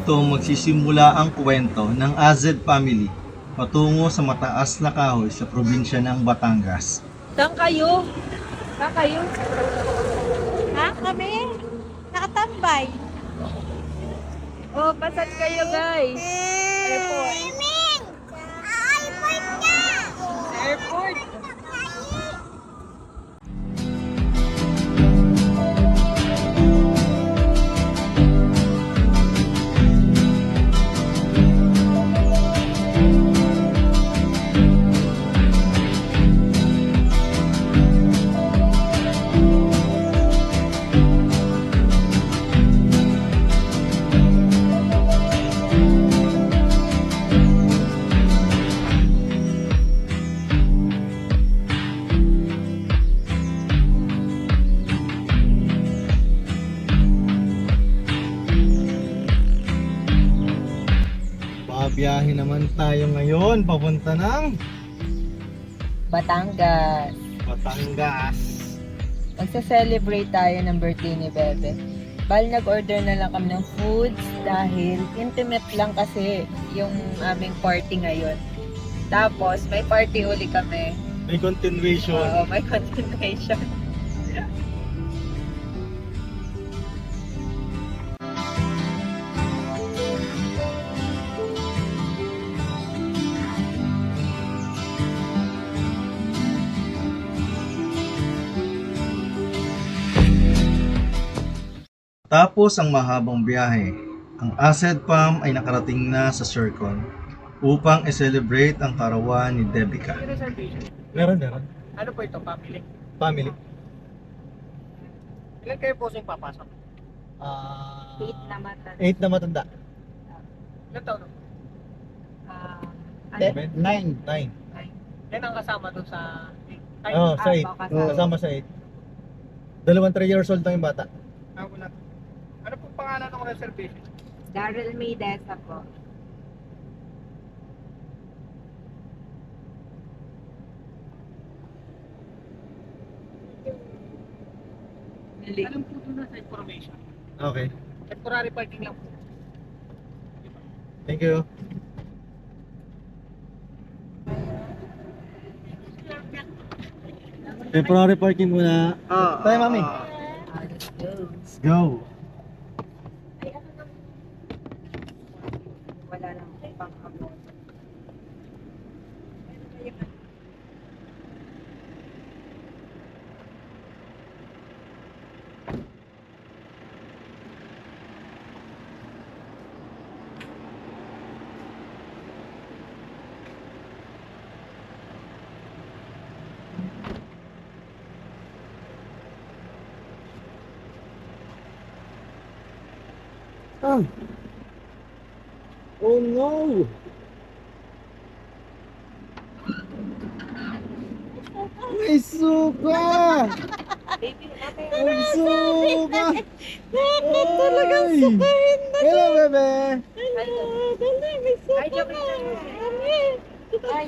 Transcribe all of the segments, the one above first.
Dito magsisimula ang kwento ng AZ family patungo sa mataas na kahoy sa probinsya ng Batangas. Saan kayo? Saan kayo? Ha? Kami? Nakatambay. Oh, pasan kayo guys? Airport. Airport ka! Airport. Babiyahe naman tayo ngayon papunta ng Batangas. Batangas. Magsa-celebrate tayo ng birthday ni Bebe. Bali nag-order na lang kami ng foods dahil intimate lang kasi yung aming party ngayon. Tapos may party uli kami. May continuation. Oo, may continuation. Tapos ang mahabang biyahe, ang AZ Fam ay nakarating na sa Sircon upang i-celebrate ang karawan ni Debica. Meron. Ano po ito, family? Family. Ilan kayo po yung papasok? Date na mata. 8 na matanda. Ilan taon? Nine. 9. Yan ang kasama doon sa... Oh, sa 8. kasama. Kasama sa 8. Dalawang 3 years old lang yung bata. Wala. Ano po pangalan ng reservation? Daryl Maydesa po. Alam po doon na sa information. Okay. Temporary parking lang po. Thank you. Temporary parking muna. Tayo, mami. Let's go. Let's go. Wala lang pang abot. Ah. Oh no. May suka! May suka! Bakit talagang Ay! sukahin na? Hello, bebe! Dali, may suka Ay, joke na. lang. Ay,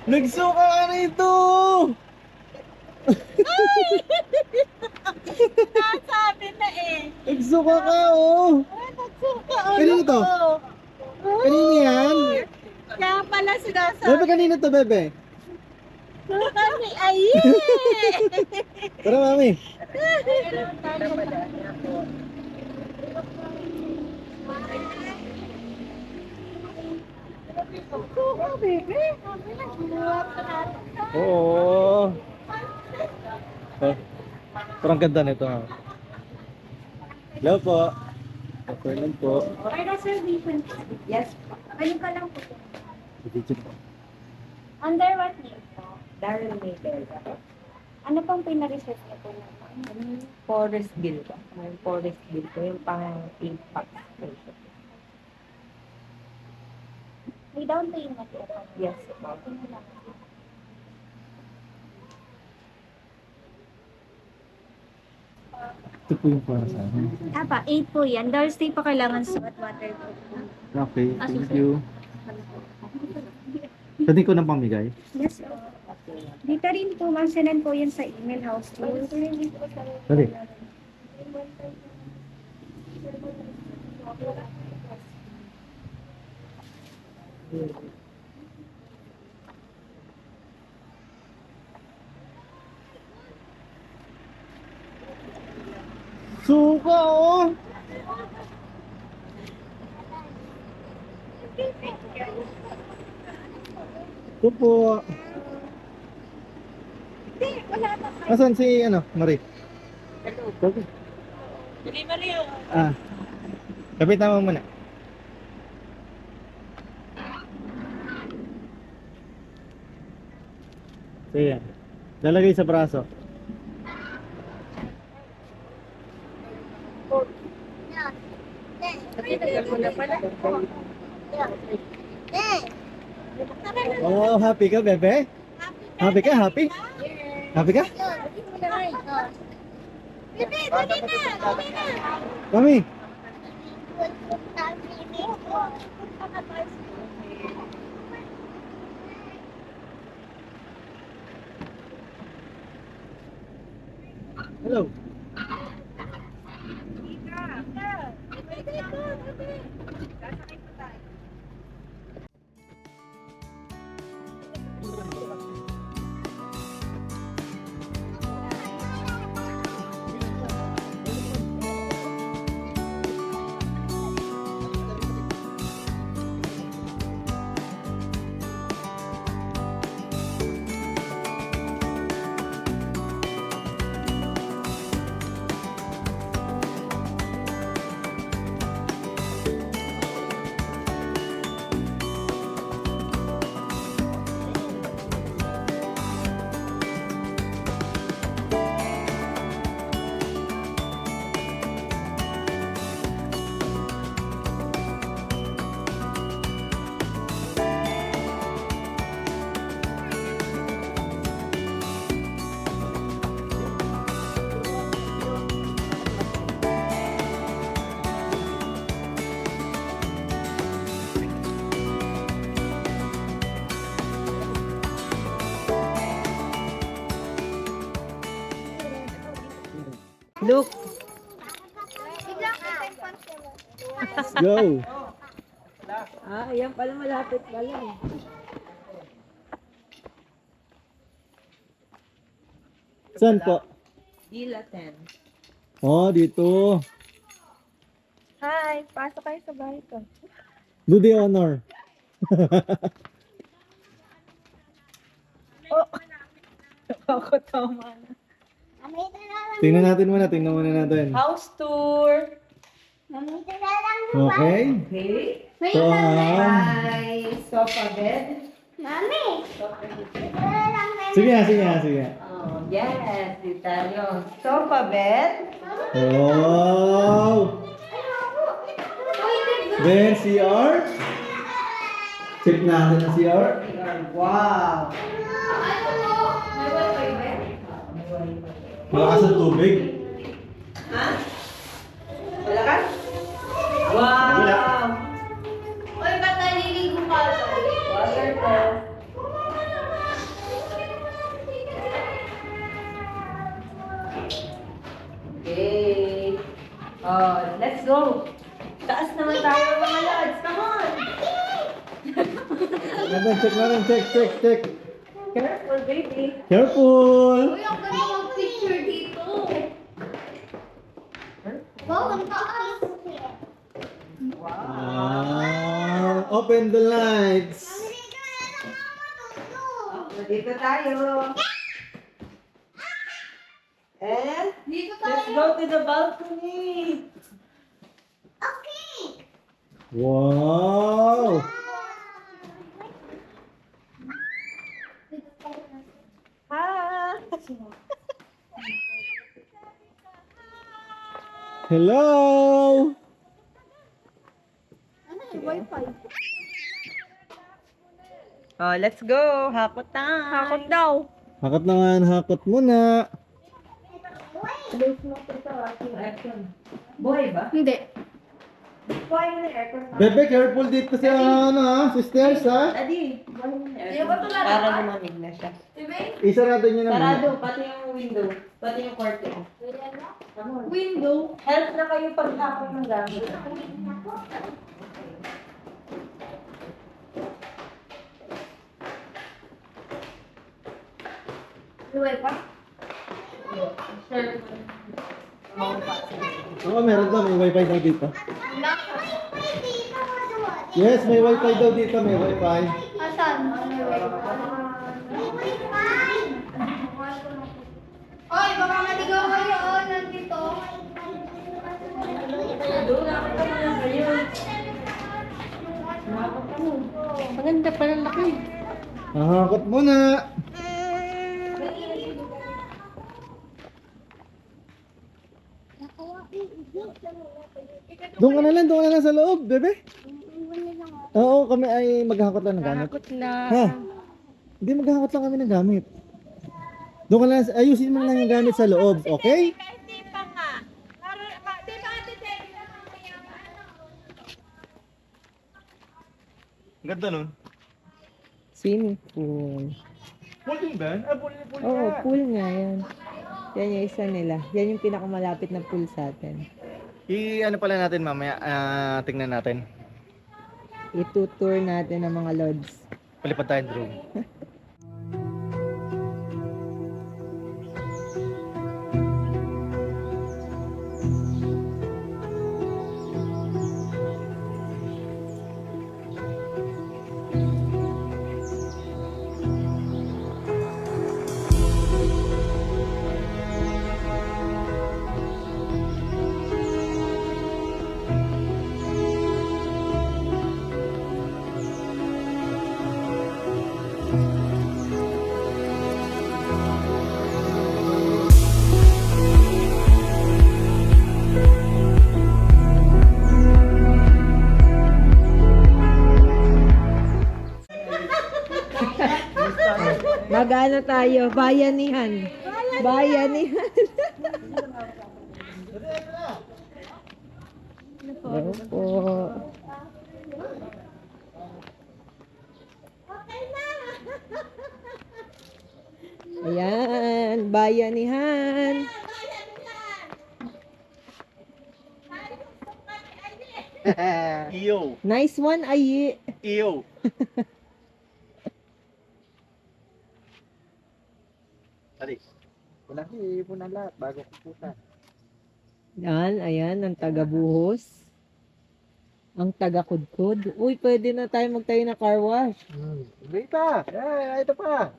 Nagsuka ka rito! Nasabi na eh. Nagsuka ka, oh! Ay, nagsuka. Kanino to? Kanino yan? Kaya pala sinasabi. Bebe, kanino to, bebe? Suka ni Aye. Tara, mami. Suka, bebe. Sabi na, ginawa pa natin. Oo. Oh, parang ganda nito, ha? Hello po. Okay lang po. May reservation. yes. Ayun ka lang po. Video po. Under what name po? Daryl Maydesa. Ano pang pinareserve niyo po naman? Forest bill ko. Yung forest bill ko, yung pang impact station. May down payment po. Yes. Ano lang? Ito po yung para sa akin. Apa, 8 po yan. Thursday pa kailangan suot waterproof po. Okay, Ah, thank sige. you. Pwede ko nang pamigay? Yes po. Dito rin po, ma'am, sinan po yan sa email house tour. Dali. Suka, oh! Ito po. Asan si, Marie? Mali. Ah. Kapitan mo muna. Sige. Lalagay sa braso. Oh, happy ka, bebe? Happy ka? Happy? Happy ka? Mami! Hello. Look. Let's go. Ayan pala, malapit pala. Saan po? Ila 10. Oh, dito. Hi, pasok kayo sa bahay ko. Do the honor. Ako tama na. Tingnan muna natin. House tour. Okay. Okay. So, Hi. Sofa bed. sige. Oh, yes. Italyo. Sofa bed. Oh. Then, CR. Check natin ang CR. Wow. Malakas ang tubig. Wala ka? Wow. Wala. Uy, ba't naliligo ka? Water test. Okay. Oh, let's go. Taas naman tayo mga lods. Come on. Check natin. Check. Careful, baby. Careful. Uy, ang ganda mag-picture dito. Wow, ang taas. Wow. Open the lights. Dito tayo. And Dito let's tayo. go to the balcony. Wow. Ah. Hello. Wi-Fi. Oh, let's go. Hakot time. Hakot daw. Hakot naman, hakot muna. Close mo ito sa ating aircon. Buhay ba? Hindi. Buhay mo na aircon. Bebe, careful dito sa si stairs ha. Adi, buhay mo na Hindi aircon. ba tulad Para ba? lumamig na siya. Diba? Isarado nyo naman. Sarado, pati yung window. Pati yung curtain. Come on. Window. Help na kayo paghapon ng gamit. Oo, meron daw. May wifi daw dito. Yes, may wifi daw dito. May wifi. Oy, baka maligaw kayo. Oh, nandito. Maganda pala laki. Hakot muna. Doon ka na lang sa loob, bebe. Oo, kami ay maghahakot lang ng gamit. Hakot lang. Ha? Hindi, maghahakot lang kami ng gamit. Doon ka lang, ayusin mo lang yung gamit sa loob, okay? Ganda nun. Swimming pool. Pool din ba? Pool Oo, pool nga yan. Yan yung isa nila. Yan yung pinakamalapit na pool sa atin. Ano pala natin mamaya, tingnan natin. Itutour natin ang mga lodge. Palipad tayo drone. Mag-ano tayo? Bayanihan. Bayanihan. Hello po. Ayan, bayanihan. Iyo. Nice one, Ayi. Iyo. Tadi. Punahi mo na lahat bago kuputan. Yan, ayan, ang taga-buhos. Ang taga-kudkud. Uy, pwede na tayo magtayo na car wash. Rita, ito pa.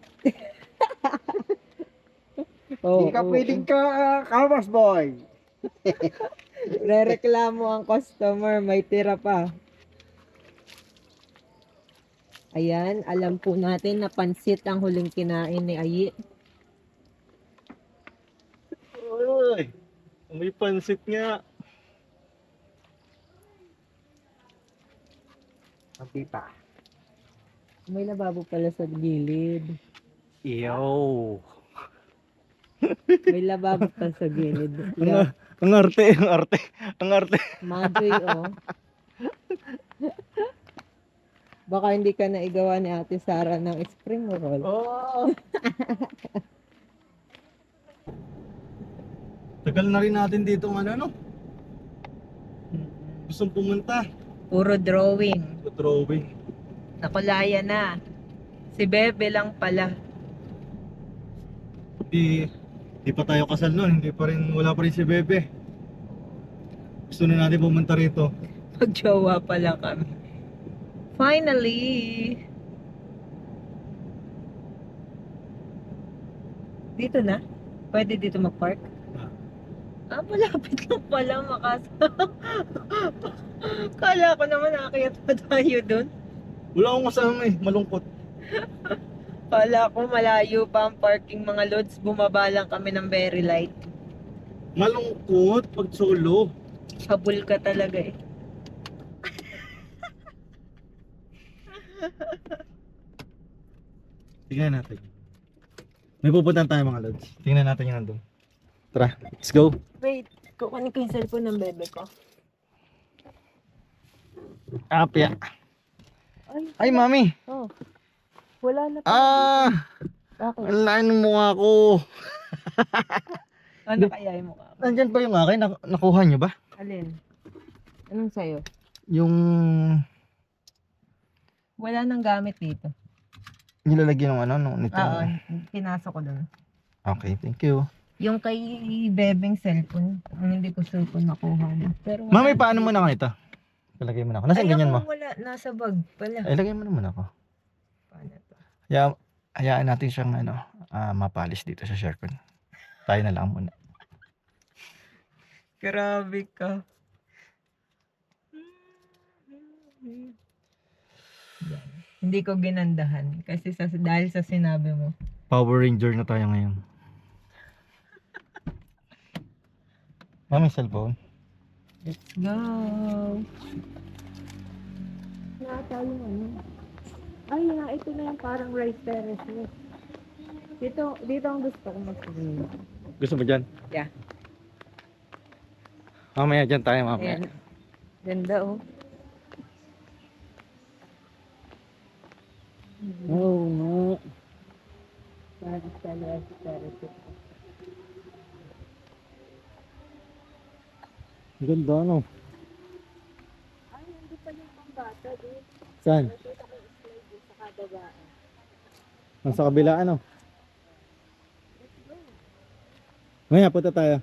Oh, Hindi ka pwedeng kawas boy. Rereklamo ang customer, may tira pa. Ayan, alam po natin na pansit ang huling kinain ni Ayi. Uy, may pansit nga. Pita. May lababo pala sa gilid. Iyo. May lababo pa sa gilid. Ang arte, ang arte, ang arte. Madoy, oh. Baka hindi ka na igawa ni Ate Sara ng spring roll. Oh. Tagal na rin natin dito ng ano, no? Gustong pumunta. Puro drawing. Drawing. Nakulaya na. Si Bebe lang pala. Di pa tayo kasal nun, wala pa rin si Bebe. Gusto na natin pumunta rito. Magjowa pala kami. Finally! Dito na? Pwede dito mag-park? Malapit lang pala Kala ko naman nakakayat pa tayo dun. Wala akong kasama malungkot. Kala ko malayo pa ang parking mga lods. Bumaba lang kami ng very light. Malungkot pag solo. Habol ka talaga eh. Tingnan natin. May pupuntahan tayo mga lods. Tingnan natin yung nandun. Tara, let's go. Wait, kukunin ko yung cellphone ng bebe ko. Apya. Ay, mami. Oh. Wala na pa. Bakit? Ang lain ng mukha ko. Ano kaya yung mukha ko? Nandyan ba yung akin? Nakuha nyo ba? Alin? Anong sa'yo? Yung Wala nang gamit dito. nilalagyan ng ano, nito. Oo, pinasok ko dun. Okay, thank you. Yung kay Bebeng cellphone, ang hindi ko cellphone nakuha mo. Pero Mami, paano mo na ako ito? Palagay mo na ako. Nasaan ganyan mo? Wala, nasa bag pala. Ay, lagay mo naman ako. Paano to? Hayaan natin siyang mapalis dito sa Shercon. Tayo na lang muna. Grabe ka. Hindi ko ginandahan kasi dahil sa sinabi mo. Power Ranger na tayo ngayon. Mami, cellphone. Let's go. Nata yung ano. Ay, ito na yung parang rice terrace mo. Dito ang gusto ko mag-swimming. Gusto mo dyan? Yeah. Mamaya dyan tayo, mamaya. Ayan. Ganda oh. Oh, no. Parang sa rice terrace. Ang ganda, no? Ay, hindi pa yung pambata din. Saan? Nakita ko yung slide din sa kababaan. Nasa kabila, ano? Mamaya, punta tayo.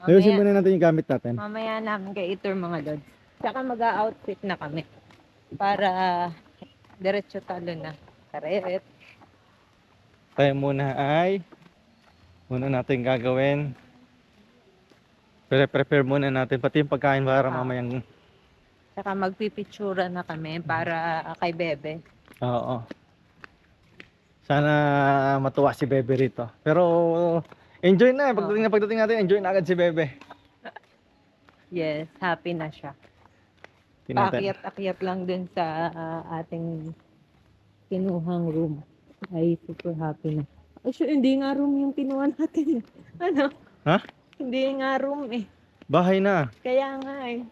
Ayusin muna natin yung gamit natin. Mamaya namin kay Itor mga lods. Tsaka mag-outfit na kami. Para diretso talo na. Kareret. Tayo muna ay muna natin gagawin. Prepare muna natin pati yung pagkain para mamayang. Tsaka magpipitsura na kami para kay Bebe. Oo. Sana matuwa si Bebe rito. Pero enjoy na. Pagdating natin, enjoy na agad si Bebe. Yes, happy na siya. Paakyat-akyat lang dun sa ating kinuhang room. Ay, super happy na. Actually, hindi nga room yung kinuha natin. Ano? Ha? Hindi nga room eh. Bahay na. Kaya nga eh.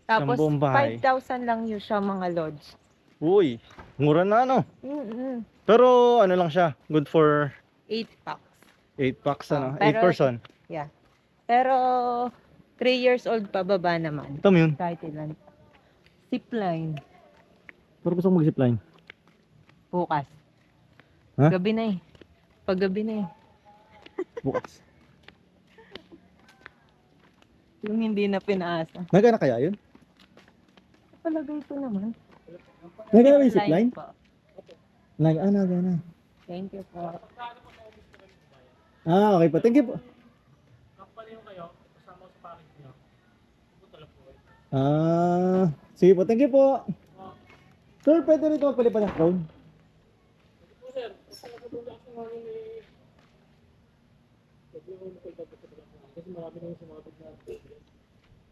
Tapos, Siyang buong bahay. 5,000 lang yun siya mga lodge. Uy, mura na ano. Mm-mm. Pero ano lang siya, good for 8 packs. 8 packs ano, 8 Pero- person. Yeah. Pero, 3 years old pababa naman. Ito mo yun. Kahit ilan. Zipline. Pero gusto ko mag-zipline. Bukas. Ha? Gabi na eh. Paggabi na eh. Bukas. Yung hindi na pinaasa. Nagana kaya yun? Palagay ko naman. Nagana ba yung zipline? Line po. Nagana. Thank you po. Ah, okay po. Thank you po. Ah, sige po. Thank you po. Sir, pwede rito magpalipan ng crown?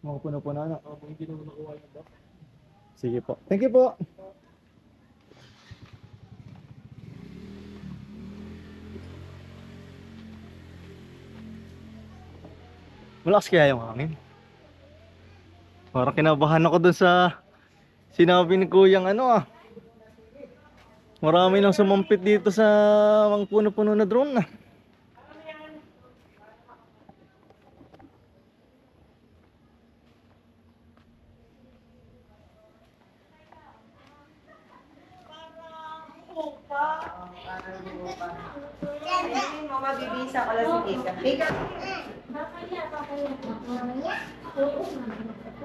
Mga puno-puno na. Sige po. Thank you po. Malakas kaya yung hangin. Parang kinabahan ako dun sa sinabi ni Kuyang Marami nang sumampit dito sa mga puno-puno na drone na. Mama, bibisa ko lang si Kika.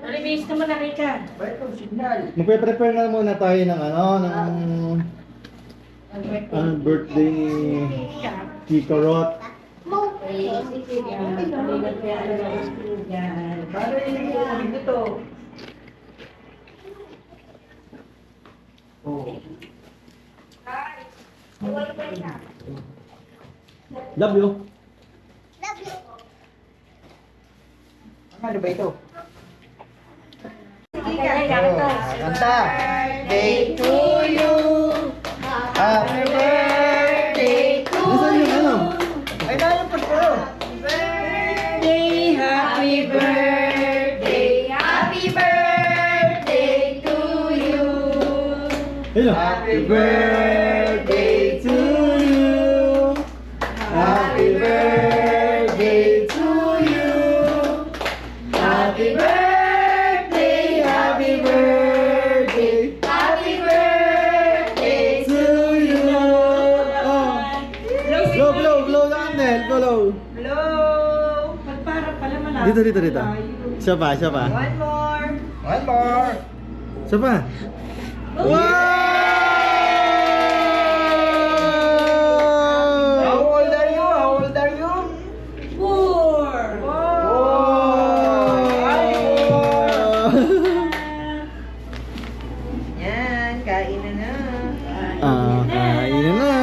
Release naman na rin ka. Magpe-prepare na muna tayo ng birthday ni Tito Rot. Love you. Ano ba ito? Kanta. Birthday to you. Happy birthday to you. Ay, nalang pa ko. Happy birthday, happy birthday to you. Hello. Happy birthday to you. Happy birthday to you. Happy birthday, happy birthday, happy birthday to you. Go. blow the candle, blow. Hello! Para pala malapit. Dito. Siya pa. One more. One more. Siya pa. Wow! How old are you? 4. Yan, kain na na. Kain na.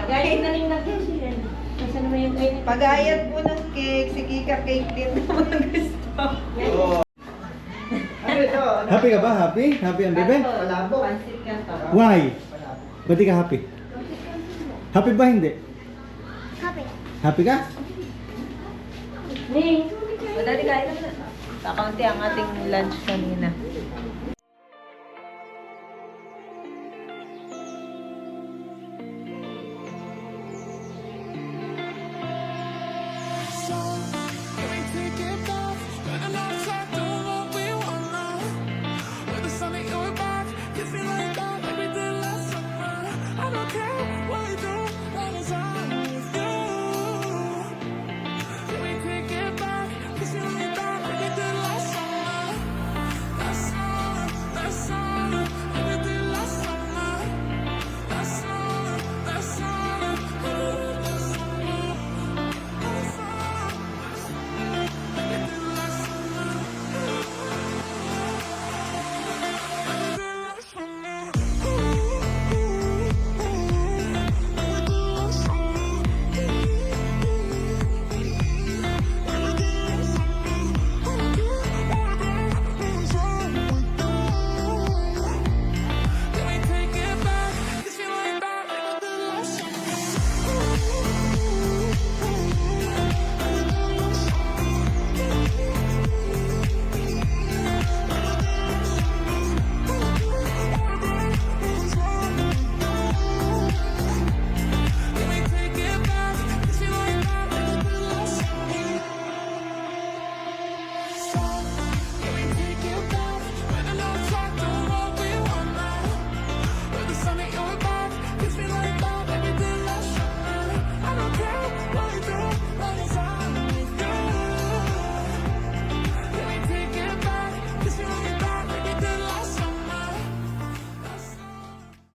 Galing na rin natin siya. Kasi naman yung kainin. Pagayat po ng cake, si Kika Cake din naman gusto. Happy ka ba? Happy? Happy ang bebe? Palabo. Pansit ka to. Why? Ba't di ka happy? Happy ba hindi? Happy ka? Ning. Madali kain na na. Kakaunti ang ating lunch kanina.